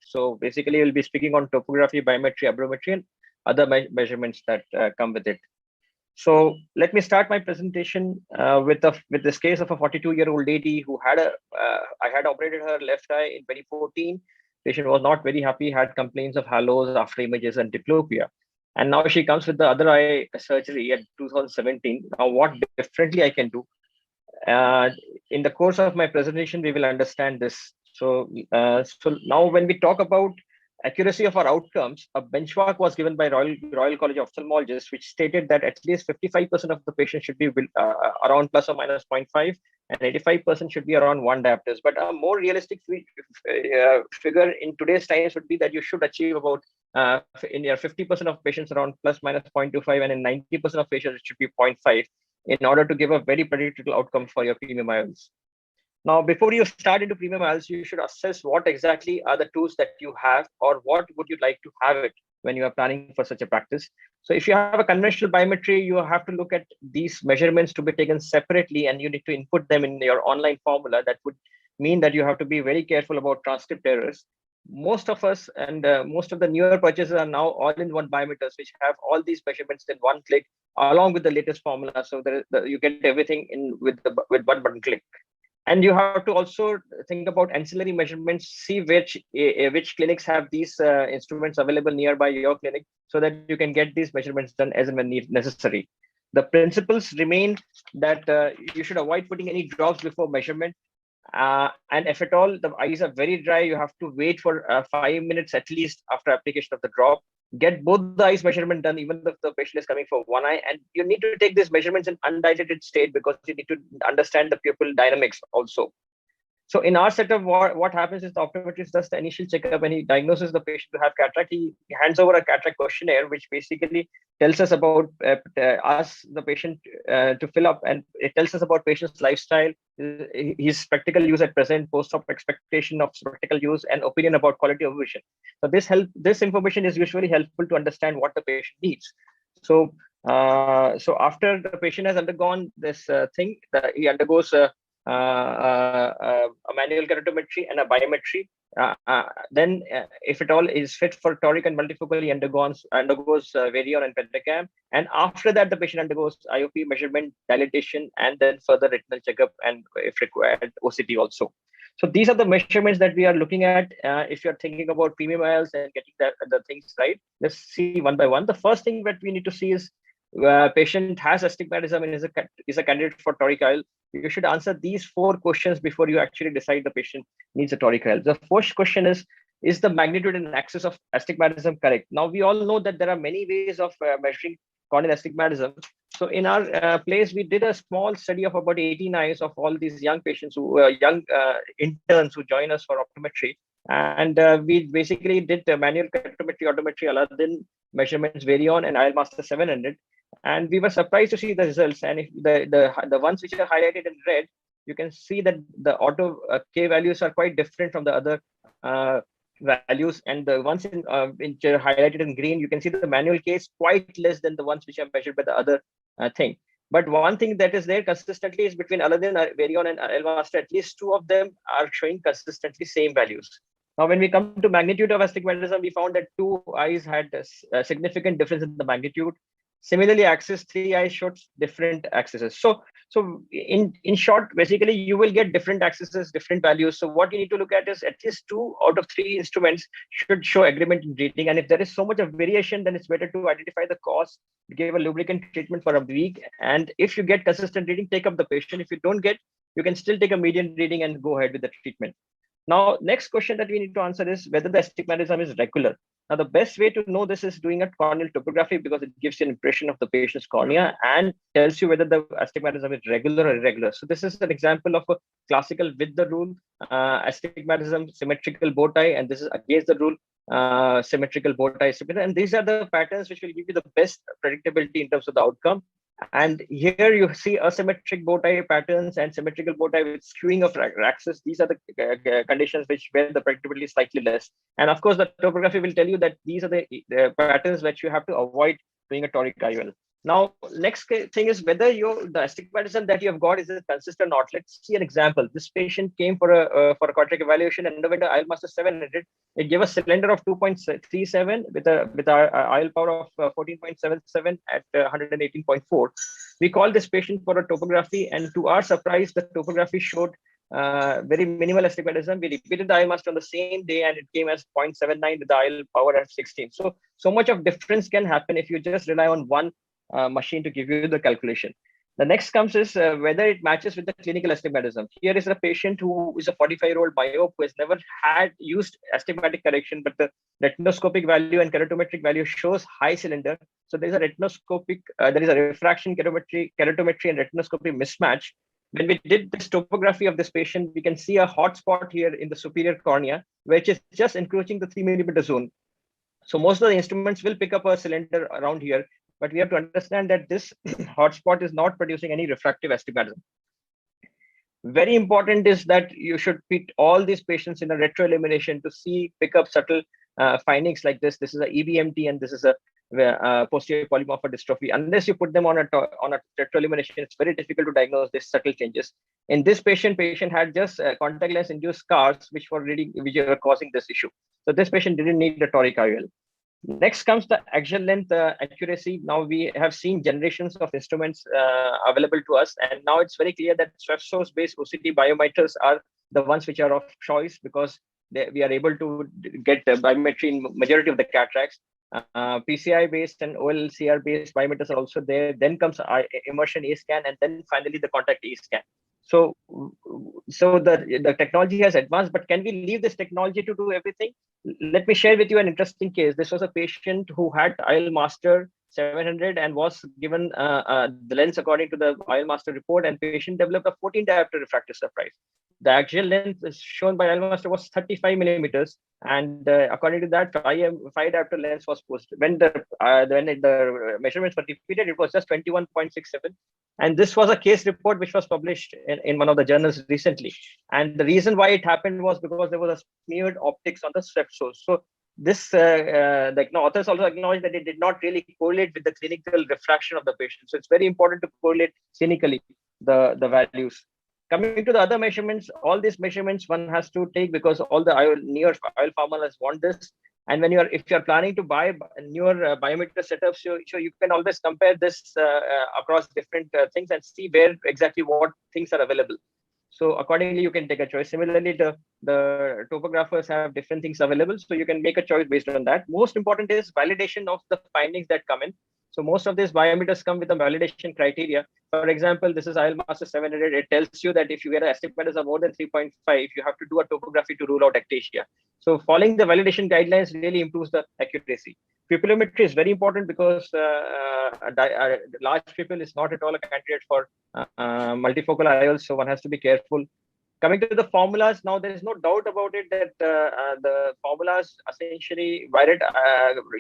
So basically, we'll be speaking on topography, biometry, abrometry, and other measurements that come with it. So let me start my presentation with this case of a 42-year-old lady who had I had operated her left eye in 2014. Patient was not very happy, had complaints of halos, after images, and diplopia. And now she comes with the other eye surgery at 2017. Now, what differently I can do? In the course of my presentation, we will understand this. So now when we talk about accuracy of our outcomes, a benchmark was given by Royal College of Ophthalmologists, which stated that at least 55% of the patients should be around plus or minus 0.5, and 85% should be around 1 diopters. But a more realistic figure in today's times would be that you should achieve about in your 50% of patients around plus minus 0.25, and in 90% of patients it should be 0.5 in order to give a very predictable outcome for your premium IOLs. Now, before you start into premium IOLs, you should assess what exactly are the tools that you have, or what would you like to have it when you are planning for such a practice. So if you have a conventional biometry, you have to look at these measurements to be taken separately, and you need to input them in your online formula. That would mean that you have to be very careful about transcript errors. Most of us and most of the newer purchases are now all-in-one biometers, which have all these measurements in one click, along with the latest formula. So you get everything in with one button click. And you have to also think about ancillary measurements, see which clinics have these instruments available nearby your clinic, so that you can get these measurements done as and when necessary. The principles remain that you should avoid putting any drops before measurement. And if at all the eyes are very dry, you have to wait for 5 minutes at least after application of the drop. Get both the eyes measurement done, even if the patient is coming for one eye. And you need to take these measurements in undilated state, because you need to understand the pupil dynamics also. So in our setup, what happens is the optometrist does the initial checkup and he diagnoses the patient to have cataract. He hands over a cataract questionnaire, which basically tells us about asks the patient to fill up, and it tells us about patient's lifestyle, his spectacle use at present, post-op expectation of spectacle use, and opinion about quality of vision. So this information is usually helpful to understand what the patient needs. So after the patient has undergone this thing, he undergoes a manual keratometry and a biometry. Then, if at all is fit for toric and multifocal, he undergoes Varion and Pentacam. And after that, the patient undergoes IOP measurement, dilatation, and then further retinal checkup, and if required, OCT also. So these are the measurements that we are looking at if you're thinking about premium IOLs and getting the things right. Let's see one by one. The first thing that we need to see is patient has astigmatism and is a candidate for toric IOL. You should answer these 4 questions before you actually decide the patient needs a toric IOL. The first question is the magnitude and axis of astigmatism correct? Now, we all know that there are many ways of measuring corneal astigmatism. So in our place, we did a small study of about 18 eyes of all these young patients who were young interns who join us for optometry. And we basically did manual keratometry, odometry, Aladdin measurements, Varion, and IOL Master 700. And we were surprised to see the results. And if the ones which are highlighted in red, you can see that the auto K values are quite different from the other values. And the ones which are highlighted in green, you can see the manual K is quite less than the ones which are measured by the other thing. But one thing that is there consistently is between Aladdin, Varion, and IOL Master, at least 2 of them are showing consistently same values. Now, when we come to magnitude of astigmatism, we found that 2 eyes had a significant difference in the magnitude. Similarly, axis, 3 eyes showed different axes. So in short, basically, you will get different axes, different values. So what you need to look at is at least 2 out of 3 instruments should show agreement in reading. And if there is so much of variation, then it's better to identify the cause, give a lubricant treatment for a week. And if you get consistent reading, take up the patient. If you don't get, you can still take a median reading and go ahead with the treatment. Now, next question that we need to answer is whether the astigmatism is regular. Now, the best way to know this is doing a corneal topography, because it gives you an impression of the patient's cornea and tells you whether the astigmatism is regular or irregular. So this is an example of a classical with the rule, astigmatism, symmetrical bow tie, and this is against the rule, symmetrical bow tie. And these are the patterns which will give you the best predictability in terms of the outcome. And here you see asymmetric bow tie patterns and symmetrical bow tie with skewing of axis. These are the conditions where the predictability is slightly less. And of course, the topography will tell you that these are the patterns which you have to avoid doing a toric IOL. Now, next thing is whether the astigmatism that you have got is it consistent or not. Let's see an example. This patient came for a cardiac evaluation and underwent IL master 700. It gave a cylinder of 2.37 with our IL power of 14.77 at 118.4. We called this patient for a topography, and to our surprise, the topography showed very minimal astigmatism. We repeated the IL master on the same day, and it came as 0.79 with the IL power at 16. So much of difference can happen if you just rely on one machine to give you the calculation. The next comes is whether it matches with the clinical astigmatism. Here is a patient who is a 45-year-old myope who has never had used astigmatic correction, but the retinoscopic value and keratometric value shows high cylinder. So there is a there is a refraction, keratometry, and retinoscopy mismatch. When we did this topography of this patient, we can see a hot spot here in the superior cornea, which is just encroaching the 3 millimeter zone. So most of the instruments will pick up a cylinder around here, but we have to understand that this hotspot is not producing any refractive astigmatism. Very important is that you should treat all these patients in a retroillumination to pick up subtle findings like this. This is a EBMT and this is a posterior polymorpha dystrophy. Unless you put them on a retroillumination, it's very difficult to diagnose these subtle changes. In this patient had just contact lens induced scars which were causing this issue. So this patient didn't need a toric IOL. Next comes the axial length accuracy. Now we have seen generations of instruments available to us, and now it's very clear that swept source based OCT biometers are the ones which are of choice because we are able to get biometry in majority of the cataracts. PCI based and OLCR based biometers are also there. Then comes immersion A scan, and then finally the contact A scan. So the technology has advanced, but can we leave this technology to do everything? Let me share with you an interesting case. This was a patient who had IL master 700 and was given the lens according to the IL master report, and patient developed a 14 diopter refractive surprise. The axial length is shown by IL master was 35 millimeters, and according to that, 5 diopter lens was posted. When the measurements were repeated, it was just 21.67. And this was a case report which was published in one of the journals recently. And the reason why it happened was because there was a smeared optics on the swept source. So this, the authors also acknowledged that it did not really correlate with the clinical refraction of the patient. So it's very important to correlate clinically the values. Coming to the other measurements, all these measurements one has to take because all the newer IOL formulas want this. And if you're planning to buy newer biometer setups, so you can always compare this across different things and see where exactly what things are available. So accordingly, you can take a choice. Similarly, the topographers have different things available, so you can make a choice based on that. Most important is validation of the findings that come in. So most of these biometers come with a validation criteria. For example, this is IL master 700. It tells you that if you get astigmatism more than 3.5, you have to do a topography to rule out ectasia. So following the validation guidelines really improves the accuracy. Pupillometry is very important because a large pupil is not at all a candidate for multifocal IOLs, so one has to be careful. Coming to the formulas, now there is no doubt about it that the formulas essentially Viret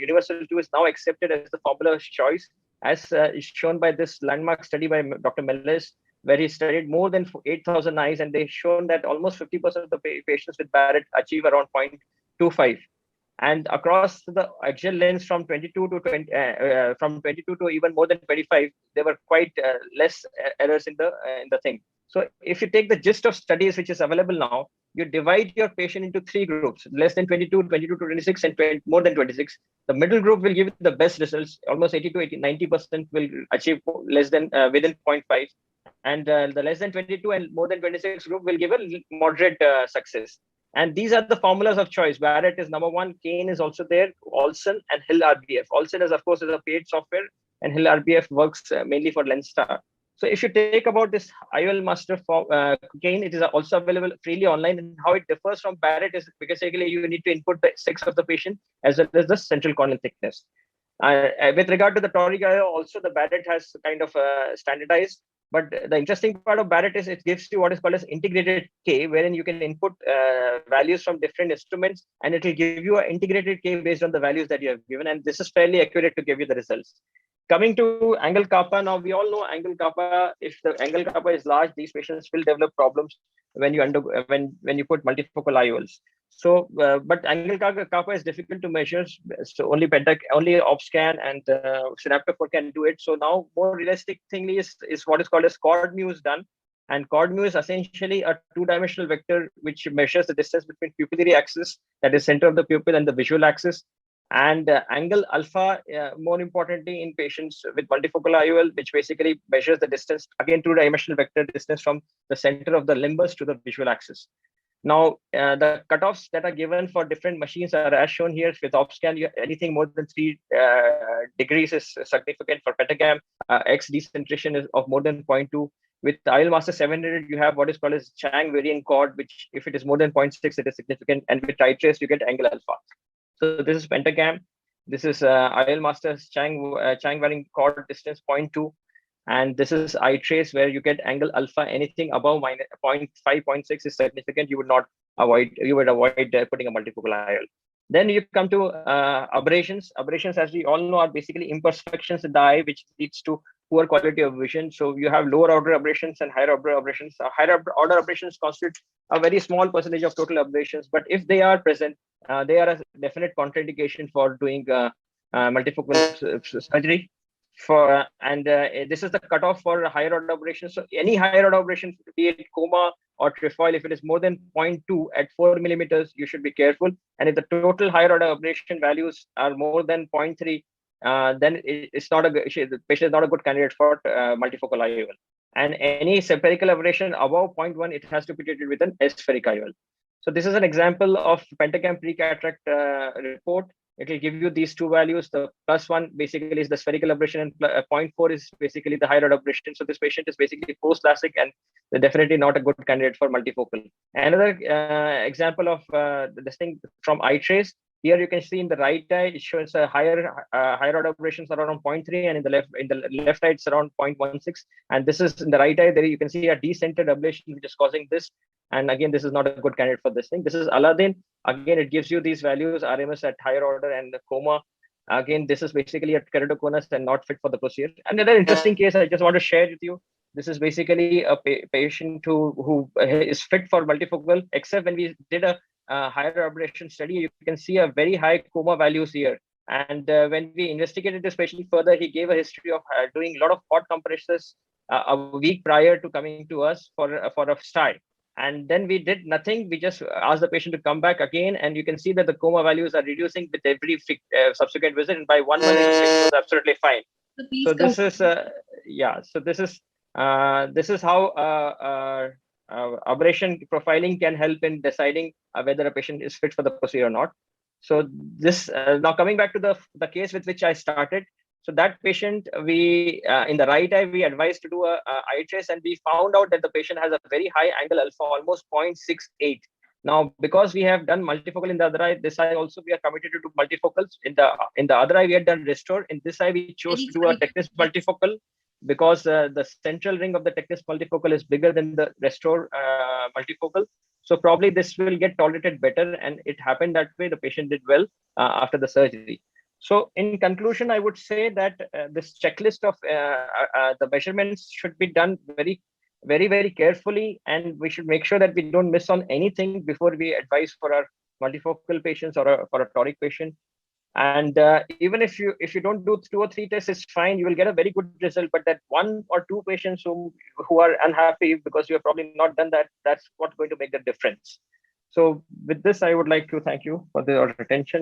Universal 2 is now accepted as the formula choice, as is shown by this landmark study by Dr. Mellis, where he studied more than 8,000 eyes, and they've shown that almost 50% of the patients with Barrett achieve around 0.25. And across the axial lens from 22 to even more than 25, there were quite less errors in the thing. So if you take the gist of studies which is available now, you divide your patient into 3 groups: less than 22, 22 to 26, and more than 26. The middle group will give the best results. Almost 80 to 90% will achieve less than within 0.5, and the less than 22 and more than 26 group will give a moderate success. And these are the formulas of choice. Barrett is number 1. Kane is also there. Olsen and Hill RBF. Olsen is, of course, a paid software, and Hill RBF works mainly for LensStar. So if you take about this IOL master for Kane, it is also available freely online. And how it differs from Barrett is because basically you need to input the sex of the patient as well as the central corneal thickness. With regard to the toric IOL, also the Barrett has kind of standardized. But the interesting part of Barrett is it gives you what is called as integrated K, wherein you can input values from different instruments, and it will give you an integrated K based on the values that you have given. And this is fairly accurate to give you the results. Coming to angle kappa, now we all know angle kappa. If the angle kappa is large, these patients will develop problems when you put multifocal IOLs. But angle kappa is difficult to measure. So only OpScan and Synaptophore can do it. So now more realistic thing is what is called as chord mu is done. And chord mu is essentially a two-dimensional vector which measures the distance between pupillary axis, that is center of the pupil, and the visual axis. And angle alpha, more importantly, in patients with multifocal IOL, which basically measures the distance, again, two-dimensional vector distance from the center of the limbus to the visual axis. Now, the cutoffs that are given for different machines are as shown here. With OpScan, anything more than 3 degrees is significant. For Pentagam, X decentration is of more than 0.2. With IOL Master 700, you have what is called as Chang varying chord, which if it is more than 0.6, it is significant. And with TriTrace, you get angle alpha. So this is Pentagam. This is IOL Master's Chang varying chord distance 0.2. And this is iTrace, where you get angle alpha. Anything above minus 0.5, 0.6 is significant. You would avoid putting a multifocal IOL. Then you come to aberrations. Aberrations, as we all know, are basically imperfections in the eye, which leads to poor quality of vision. So you have lower order aberrations and higher order aberrations. Higher order aberrations constitute a very small percentage of total aberrations, but if they are present, they are a definite contraindication for doing multifocal surgery. This is the cutoff for higher order aberrations. So any higher order aberration, be it coma or trefoil, if it is more than 0.2 at 4 millimeters, you should be careful. And if the total higher order aberration values are more than 0.3, then it's not the patient is not a good candidate for multifocal IOL. And any spherical aberration above 0.1, it has to be treated with an aspheric IOL. So this is an example of Pentagam pre-cataract report. It will give you these two values. The +1 basically is the spherical aberration, and 0.4 is basically the higher order aberration. So this patient is basically post-LASIK, and they're definitely not a good candidate for multifocal. Another example of this thing from iTrace. Here you can see in the right eye, it shows a higher order aberrations around 0.3, and in the left eye it's around 0.16. And this is in the right eye. There you can see a decentered ablation which is causing this. And again, this is not a good candidate for this thing. This is Aladdin. Again, it gives you these values, RMS at higher order and the coma. Again, this is basically a keratoconus and not fit for the procedure. Another interesting case I just want to share with you. This is basically a patient who is fit for multifocal, except when we did a higher aberration study, you can see a very high coma values here. And when we investigated this patient further, he gave a history of doing a lot of hot compresses a week prior to coming to us for a STI. And then we did nothing. We just asked the patient to come back again, and you can see that the coma values are reducing with every subsequent visit. And by 1 month, the patient was absolutely fine. So this is So this is how aberration profiling can help in deciding whether a patient is fit for the procedure or not. So this now coming back to the case with which I started. So that patient, we in the right eye, we advised to do a eye trace, and we found out that the patient has a very high angle alpha, almost 0.68. Now, because we have done multifocal in the other eye, this eye also we are committed to do multifocals. In the other eye, we had done restore. In this eye, we chose to do a Technis multifocal because the central ring of the Technis multifocal is bigger than the restore multifocal. So probably this will get tolerated better, and it happened that way. The patient did well after the surgery. So in conclusion, I would say that this checklist of the measurements should be done very, very, very carefully, and we should make sure that we don't miss on anything before we advise for our multifocal patients or for a toric patient. And even if you don't do 2 or 3 tests, it's fine. You will get a very good result. But that 1 or 2 patients who are unhappy because you have probably not done that, that's what's going to make the difference. So with this, I would like to thank you for your attention.